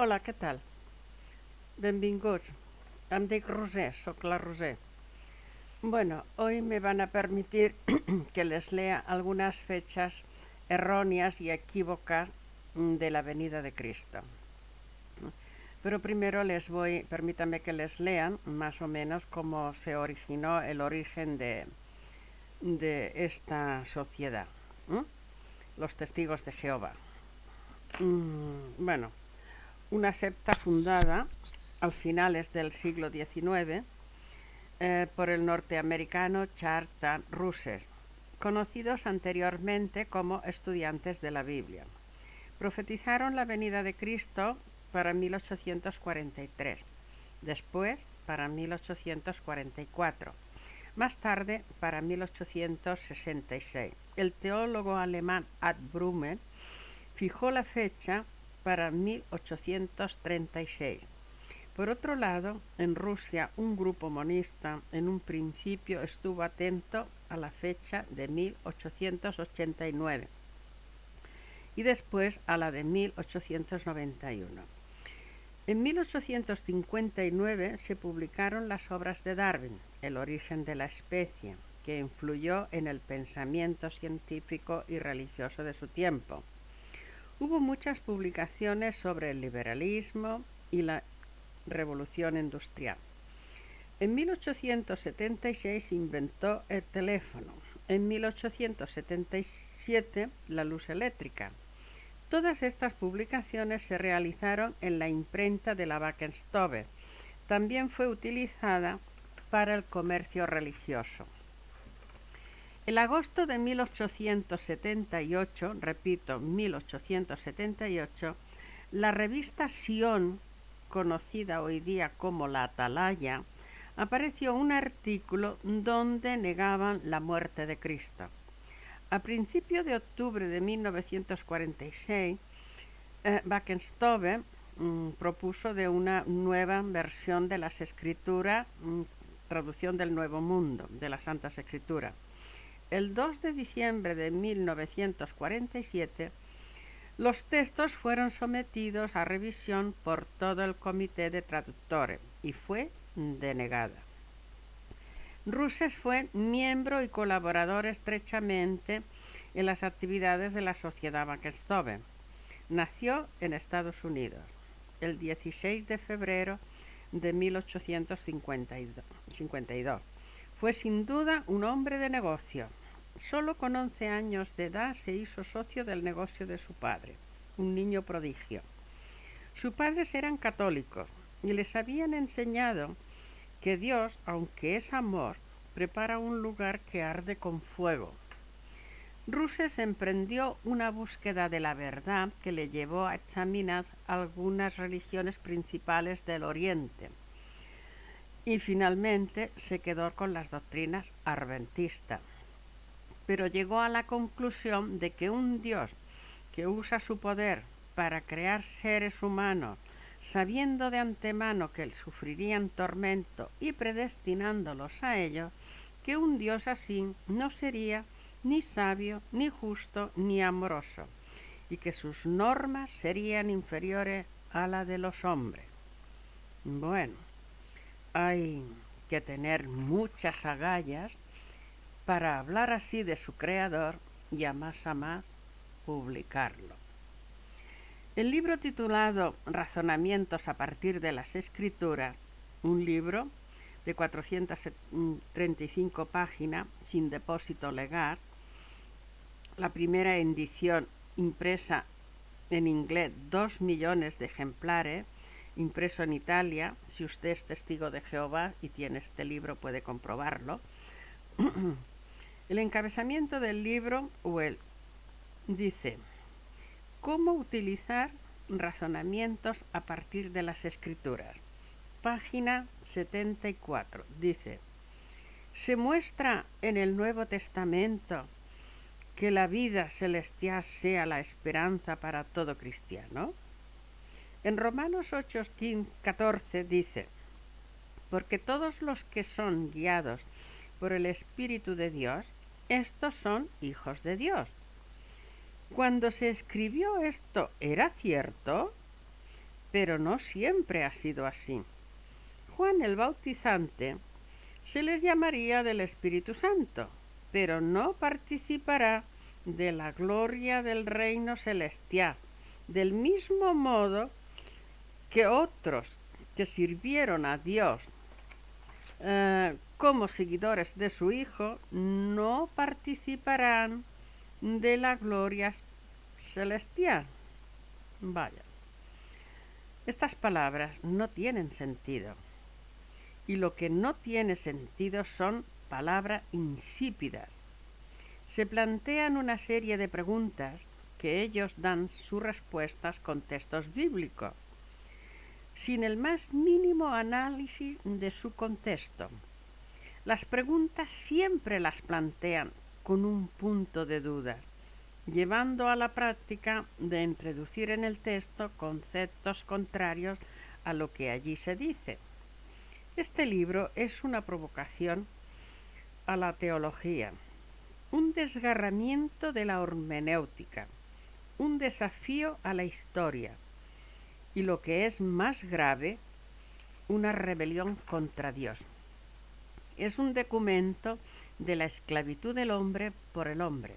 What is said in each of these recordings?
Hola, què tal? Benvinguts. Em dic Roser, sóc la Roser. Bueno, hoy me van a permitir que les lea algunas fechas erróneas y equívocas de la venida de Cristo. Pero primero permítanme que les lean más o menos cómo se originó el origen de esta sociedad, ¿m? Los testigos de Jehová. Bueno, una secta fundada al finales del siglo XIX por el norteamericano Charles Russes, conocidos anteriormente como estudiantes de la Biblia. Profetizaron la venida de Cristo para 1843, después para 1844, más tarde para 1866. El teólogo alemán Ad Brumme fijó la fecha para 1836. Por otro lado, en Rusia, un grupo monista en un principio estuvo atento a la fecha de 1889 y después a la de 1891. En 1859 se publicaron las obras de Darwin, El origen de la especie, que influyó en el pensamiento científico y religioso de su tiempo. Hubo muchas publicaciones sobre el liberalismo y la revolución industrial. En 1876 se inventó el teléfono. En 1877 la luz eléctrica. Todas estas publicaciones se realizaron en la imprenta de la Wackenstube. También fue utilizada para el comercio religioso. En agosto de 1878, repito, 1878, la revista Sion, conocida hoy día como La Atalaya, apareció un artículo donde negaban la muerte de Cristo. A principios de octubre de 1946, Wackenstube propuso de una nueva versión de las Escrituras, traducción del Nuevo Mundo, de las Santas Escrituras. El 2 de diciembre de 1947, los textos fueron sometidos a revisión por todo el comité de traductores y fue denegada. Russes fue miembro y colaborador estrechamente en las actividades de la Sociedad Wackenstube. Nació en Estados Unidos el 16 de febrero de 1852. Fue sin duda un hombre de negocio. Solo con 11 años de edad se hizo socio del negocio de su padre, un niño prodigio. Sus padres eran católicos y les habían enseñado que Dios, aunque es amor, prepara un lugar que arde con fuego. Russes emprendió una búsqueda de la verdad que le llevó a examinar algunas religiones principales del Oriente y finalmente se quedó con las doctrinas adventistas. Pero llegó a la conclusión de que un Dios que usa su poder para crear seres humanos, sabiendo de antemano que sufrirían tormento y predestinándolos a ello, que un Dios así no sería ni sabio, ni justo, ni amoroso, y que sus normas serían inferiores a la de los hombres. Bueno, hay que tener muchas agallas para hablar así de su creador y a más publicarlo. El libro titulado Razonamientos a partir de las Escrituras, un libro de 435 páginas sin depósito legal, la primera edición impresa en inglés 2 millones de ejemplares, impreso en Italia. Si usted es testigo de Jehová y tiene este libro puede comprobarlo. El encabezamiento del libro dice: ¿Cómo utilizar razonamientos a partir de las Escrituras? Página 74. Dice: se muestra en el Nuevo Testamento que la vida celestial sea la esperanza para todo cristiano. En Romanos 8:14 dice: porque todos los que son guiados por el Espíritu de Dios, estos son hijos de Dios. Cuando se escribió esto, ¿era cierto? pero no siempre ha sido así. Juan el Bautizante se les llamaría del Espíritu Santo, pero no participará de la gloria del reino celestial, del mismo modo que otros que sirvieron a Dios como seguidores de su Hijo no participarán de la gloria celestial. Vaya, estas palabras no tienen sentido. Y lo que no tiene sentido son palabras insípidas. Se plantean una serie de preguntas que ellos dan sus respuestas con textos bíblicos, sin el más mínimo análisis de su contexto. Las preguntas siempre las plantean con un punto de duda, llevando a la práctica de introducir en el texto conceptos contrarios a lo que allí se dice. Este libro es una provocación a la teología, un desgarramiento de la hermenéutica, un desafío a la historia y, lo que es más grave, una rebelión contra Dios. Es un documento de la esclavitud del hombre por el hombre,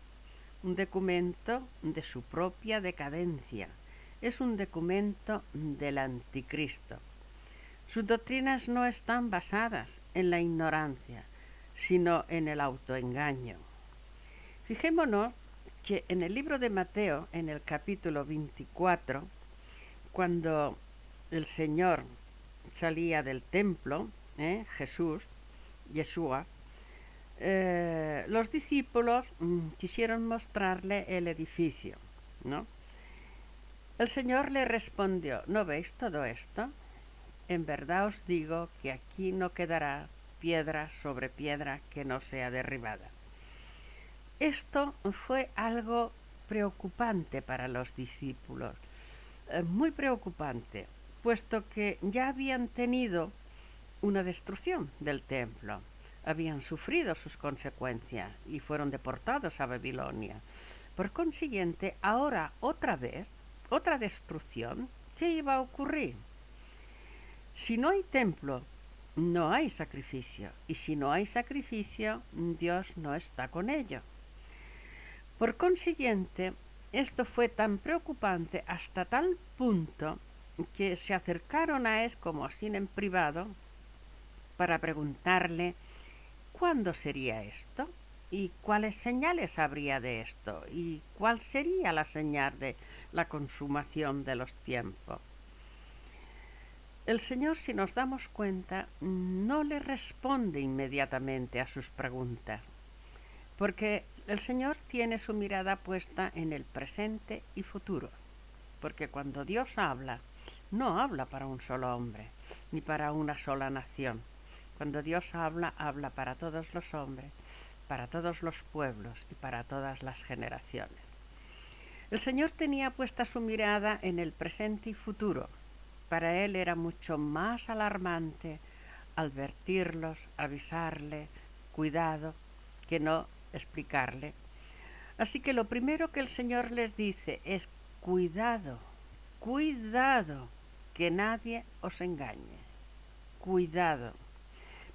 un documento de su propia decadencia, es un documento del anticristo. Sus doctrinas no están basadas en la ignorancia, sino en el autoengaño. Fijémonos que en el libro de Mateo, en el capítulo 24, cuando el Señor salía del templo, Jesús, Yeshua, los discípulos quisieron mostrarle el edificio, ¿no? El Señor le respondió: ¿no veis todo esto? En verdad os digo que aquí no quedará piedra sobre piedra que no sea derribada. Esto fue algo preocupante para los discípulos, muy preocupante, puesto que ya habían tenido una destrucción del templo, habían sufrido sus consecuencias y fueron deportados a Babilonia. Por consiguiente, ahora otra vez, otra destrucción. ¿Qué iba a ocurrir? Si no hay templo, no hay sacrificio, y si no hay sacrificio, Dios no está con ello. Por consiguiente, esto fue tan preocupante hasta tal punto que se acercaron a él, como así en privado, para preguntarle cuándo sería esto y cuáles señales habría de esto y cuál sería la señal de la consumación de los tiempos. El Señor, si nos damos cuenta, no le responde inmediatamente a sus preguntas, porque el Señor tiene su mirada puesta en el presente y futuro, porque cuando Dios habla, no habla para un solo hombre, ni para una sola nación. Cuando Dios habla, habla para todos los hombres, para todos los pueblos y para todas las generaciones. El Señor tenía puesta su mirada en el presente y futuro. Para Él era mucho más alarmante advertirlos, avisarle, cuidado, que no explicarle. Así que lo primero que el Señor les dice es: cuidado, cuidado, que nadie os engañe. Cuidado,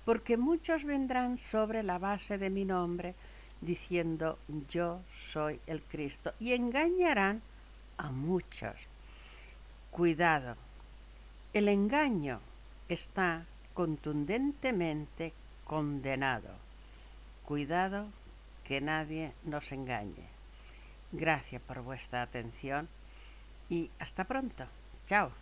porque muchos vendrán sobre la base de mi nombre diciendo: yo soy el Cristo, y engañarán a muchos. Cuidado, el engaño está contundentemente condenado. Cuidado, que nadie nos engañe. Gracias por vuestra atención y hasta pronto. Chao.